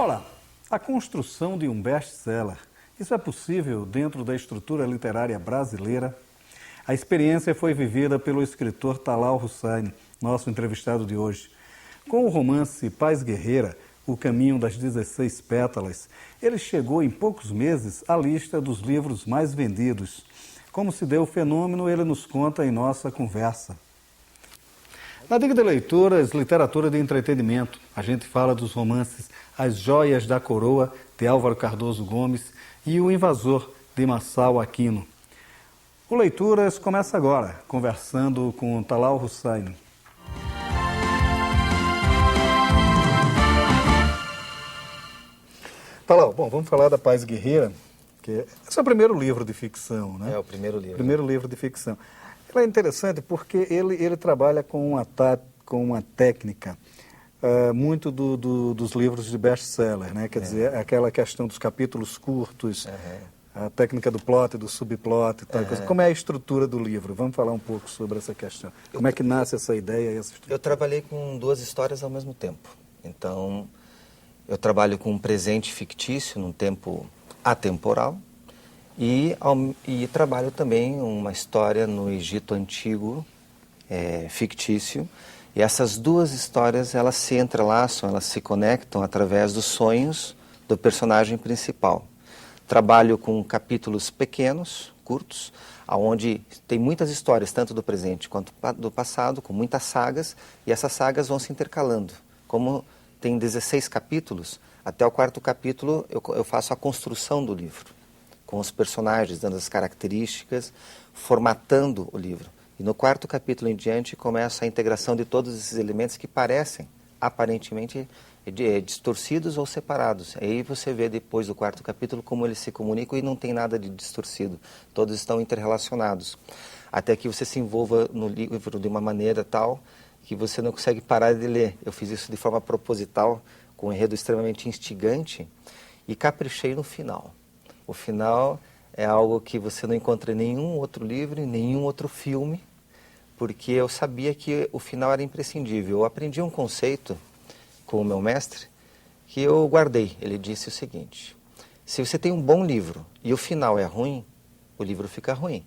Ora, a construção de um best-seller, isso é possível dentro da estrutura literária brasileira? A experiência foi vivida pelo escritor Talal Hussain, nosso entrevistado de hoje. Com o romance Paz Guerreira, O Caminho das 16 Pétalas, ele chegou em poucos meses à lista dos livros mais vendidos. Como se deu o fenômeno, ele nos conta em nossa conversa. Na Dica de Leituras, literatura de entretenimento, a gente fala dos romances As Joias da Coroa, de Álvaro Cardoso Gomes, e O Invasor, de Masao Aquino. O Leituras começa agora, conversando com Talal Hussain. Talal, bom, vamos falar da Paz Guerreira, que esse é o primeiro livro de ficção, né? É o primeiro livro. Primeiro livro de ficção. Ele é interessante porque ele trabalha com uma técnica muito dos livros de best-seller, né? Quer dizer, aquela questão dos capítulos curtos, a técnica do plot, do subplot e tal coisa. Como é a estrutura do livro? Vamos falar um pouco sobre essa questão. Como é que nasce essa ideia e essa estrutura? Eu trabalhei com duas histórias ao mesmo tempo. Então, eu trabalho com um presente fictício num tempo atemporal e trabalho também uma história no Egito Antigo, fictício. E essas duas histórias, elas se entrelaçam, elas se conectam através dos sonhos do personagem principal. Trabalho com capítulos pequenos, curtos, onde tem muitas histórias, tanto do presente quanto do passado, com muitas sagas, e essas sagas vão se intercalando. Como tem 16 capítulos, até o quarto capítulo eu faço a construção do livro, com os personagens, dando as características, formatando o livro. E no quarto capítulo em diante começa a integração de todos esses elementos que parecem, aparentemente, distorcidos ou separados. Aí você vê depois do quarto capítulo como eles se comunicam e não tem nada de distorcido. Todos estão interrelacionados. Até que você se envolva no livro de uma maneira tal que você não consegue parar de ler. Eu fiz isso de forma proposital, com um enredo extremamente instigante e caprichei no final. O final é algo que você não encontra em nenhum outro livro, em nenhum outro filme, porque eu sabia que o final era imprescindível. Eu aprendi um conceito com o meu mestre que eu guardei. Ele disse o seguinte: se você tem um bom livro e o final é ruim, o livro fica ruim.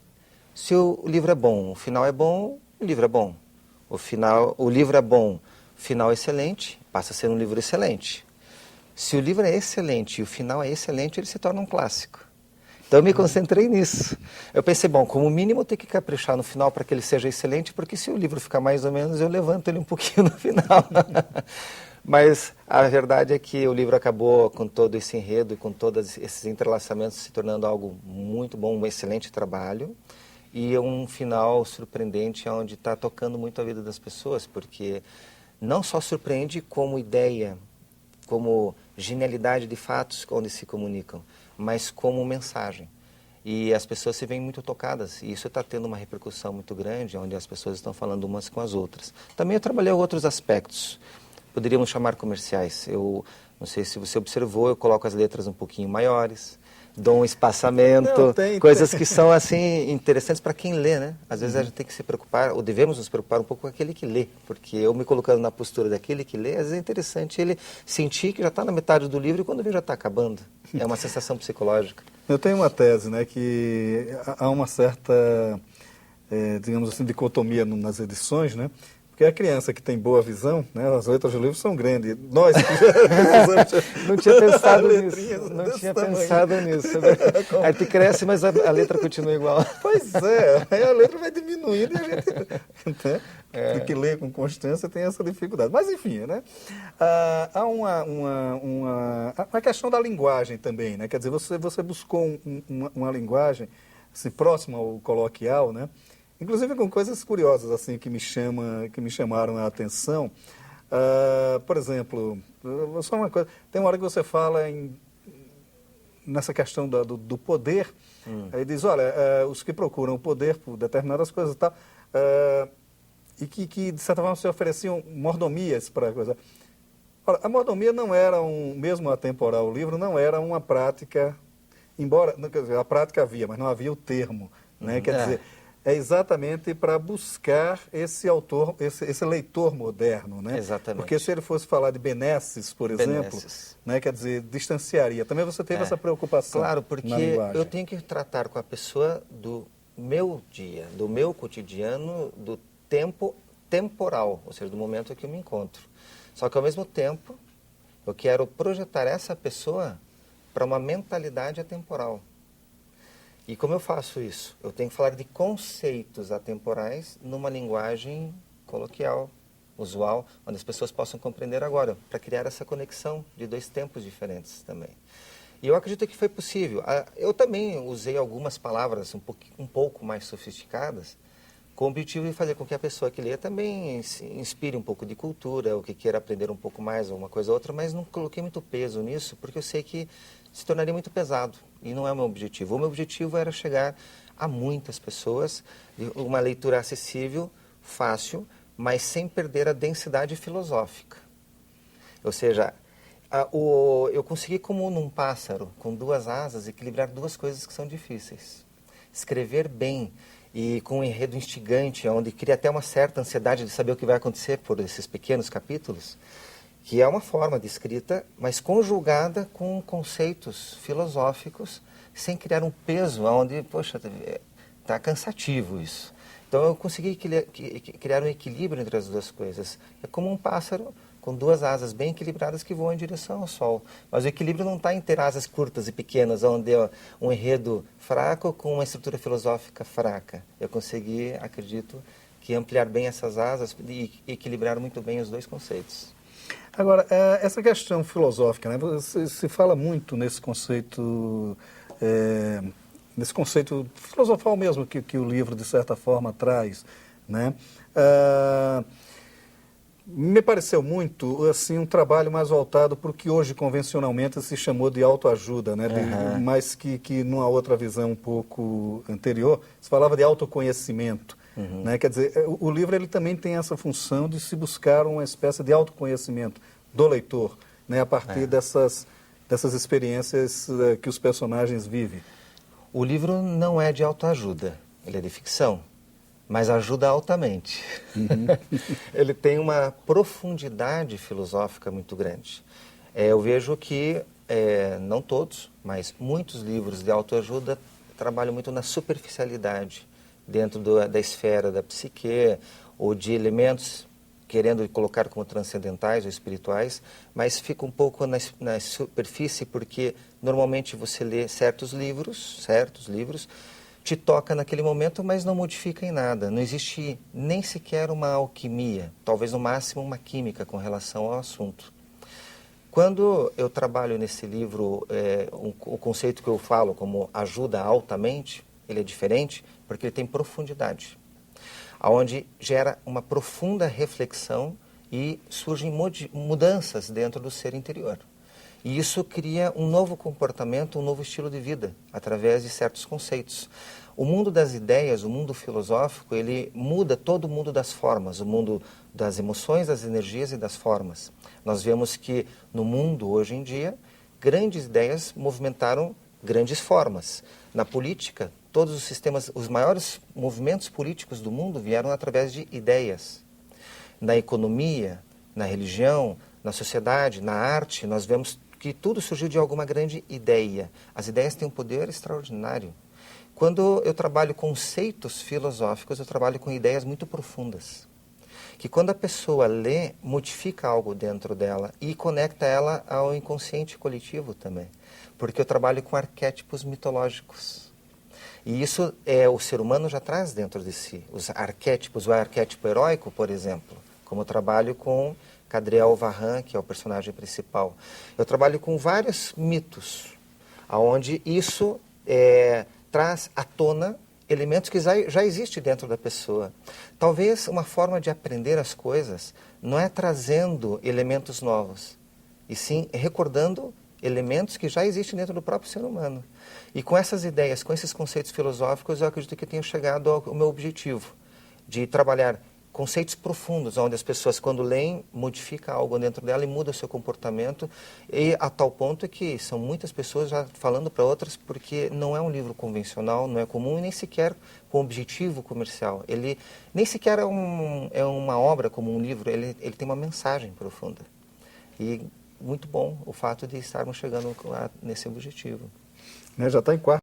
Se o livro é bom, o final é bom, o livro é bom. O livro é bom, o final é excelente, passa a ser um livro excelente. Se o livro é excelente e o final é excelente, ele se torna um clássico. Então eu me concentrei nisso. Eu pensei, bom, como mínimo eu tenho que caprichar no final para que ele seja excelente, porque se o livro ficar mais ou menos, eu levanto ele um pouquinho no final. Mas a verdade é que o livro acabou com todo esse enredo e com todos esses entrelaçamentos se tornando algo muito bom, um excelente trabalho. E um final surpreendente, onde está tocando muito a vida das pessoas, porque não só surpreende como ideia, como genialidade de fatos onde se comunicam, mas como mensagem. E as pessoas se veem muito tocadas, e isso está tendo uma repercussão muito grande, onde as pessoas estão falando umas com as outras. Também eu trabalhei outros aspectos, poderíamos chamar comerciais. Eu não sei se você observou, eu coloco as letras um pouquinho maiores, dou um espaçamento, coisas que são assim interessantes para quem lê, né? Às vezes a gente tem que se preocupar, ou devemos nos preocupar um pouco com aquele que lê, porque eu me colocando na postura daquele que lê, às vezes é interessante ele sentir que já está na metade do livro e quando vê já está acabando. É uma sensação psicológica. Eu tenho uma tese, né, que há uma certa, digamos assim, dicotomia nas edições, né? Porque a criança que tem boa visão, né, as letras do livro são grandes. Nós que precisamos... Não tinha pensado nisso. Não tinha pensado nisso. Aí tu cresce, mas a letra continua igual. Pois é, aí a letra vai diminuindo e a gente, né, que lê com constância tem essa dificuldade. Mas enfim, né? Há uma questão da linguagem também, né? Quer dizer, você buscou uma linguagem assim, próxima ao coloquial, né? Inclusive com coisas curiosas assim que me chamaram a atenção. Por exemplo, só uma coisa, tem uma hora que você fala nessa questão do poder, aí diz, olha, os que procuram o poder por determinadas coisas e tal, e que de certa forma se ofereciam mordomias para a coisa. Ora, a mordomia não era mesmo atemporal, o livro não era uma prática, embora, quer dizer, a prática havia, mas não havia o termo, né? Quer dizer, é exatamente para buscar esse autor, esse leitor moderno, né? Exatamente. Porque se ele fosse falar de benesses, por exemplo, Benesses. né, quer dizer, distanciaria. Também você teve essa preocupação Claro, na porque linguagem. eu tenho que tratar com a pessoa do meu dia, do meu cotidiano, do tempo temporal, ou seja, do momento em que eu me encontro. Só que, ao mesmo tempo, eu quero projetar essa pessoa para uma mentalidade atemporal. E como eu faço isso? Eu tenho que falar de conceitos atemporais numa linguagem coloquial, usual, onde as pessoas possam compreender agora, para criar essa conexão de dois tempos diferentes também. E eu acredito que foi possível. Eu também usei algumas palavras um pouco mais sofisticadas, com o objetivo de fazer com que a pessoa que lê também se inspire um pouco de cultura, ou que queira aprender um pouco mais, alguma coisa ou outra, mas não coloquei muito peso nisso, porque eu sei que se tornaria muito pesado, e não é o meu objetivo. O meu objetivo era chegar a muitas pessoas, uma leitura acessível, fácil, mas sem perder a densidade filosófica. Ou seja, eu consegui, como num pássaro, com duas asas, equilibrar duas coisas que são difíceis. Escrever bem e com um enredo instigante, onde cria até uma certa ansiedade de saber o que vai acontecer por esses pequenos capítulos, que é uma forma de escrita, mas conjugada com conceitos filosóficos, sem criar um peso onde, poxa, está cansativo isso. Então eu consegui criar um equilíbrio entre as duas coisas. É como um pássaro com duas asas bem equilibradas que voam em direção ao sol. Mas o equilíbrio não está em ter asas curtas e pequenas, onde é um enredo fraco com uma estrutura filosófica fraca. Eu consegui, acredito, que ampliar bem essas asas e equilibrar muito bem os dois conceitos. Agora, essa questão filosófica, né? Se fala muito nesse conceito filosofal mesmo que o livro, de certa forma, traz, né? Me pareceu muito assim um trabalho mais voltado para o que hoje convencionalmente se chamou de autoajuda, né? Mas que numa outra visão um pouco anterior se falava de autoconhecimento. Né? Quer dizer, o livro ele também tem essa função de se buscar uma espécie de autoconhecimento do leitor, né? A partir dessas experiências que os personagens vivem. O livro não é de autoajuda, ele é de ficção, mas ajuda altamente. Ele tem uma profundidade filosófica muito grande. Eu vejo que, não todos, mas muitos livros de autoajuda trabalham muito na superficialidade, dentro da esfera da psique, ou de elementos querendo colocar como transcendentais ou espirituais, mas fica um pouco na superfície, porque normalmente você lê certos livros, te toca naquele momento, mas não modifica em nada. Não existe nem sequer uma alquimia, talvez no máximo uma química com relação ao assunto. Quando eu trabalho nesse livro, o conceito que eu falo como ajuda altamente, ele é diferente porque ele tem profundidade, onde gera uma profunda reflexão e surgem mudanças dentro do ser interior. E isso cria um novo comportamento, um novo estilo de vida, através de certos conceitos. O mundo das ideias, o mundo filosófico, ele muda todo o mundo das formas, o mundo das emoções, das energias e das formas. Nós vemos que no mundo, hoje em dia, grandes ideias movimentaram grandes formas. Na política, todos os sistemas, os maiores movimentos políticos do mundo vieram através de ideias. Na economia, na religião, na sociedade, na arte, nós vemos que tudo surgiu de alguma grande ideia. As ideias têm um poder extraordinário. Quando eu trabalho conceitos filosóficos, eu trabalho com ideias muito profundas. Que quando a pessoa lê, modifica algo dentro dela e conecta ela ao inconsciente coletivo também. Porque eu trabalho com arquétipos mitológicos. E isso o ser humano já traz dentro de si. Os arquétipos, o arquétipo heróico, por exemplo, como eu trabalho com Cadriel Varran, que é o personagem principal. Eu trabalho com vários mitos, onde isso traz à tona elementos que já existem dentro da pessoa. Talvez uma forma de aprender as coisas não é trazendo elementos novos, e sim recordando elementos que já existem dentro do próprio ser humano. E com essas ideias, com esses conceitos filosóficos, eu acredito que eu tenho chegado ao meu objetivo, de trabalhar conceitos profundos, onde as pessoas, quando leem, modificam algo dentro dela e muda o seu comportamento, e a tal ponto que são muitas pessoas já falando para outras, porque não é um livro convencional, não é comum e nem sequer com objetivo comercial. Ele nem sequer é uma obra como um livro, ele tem uma mensagem profunda. E muito bom o fato de estarmos chegando nesse objetivo. Né, já está em quarto.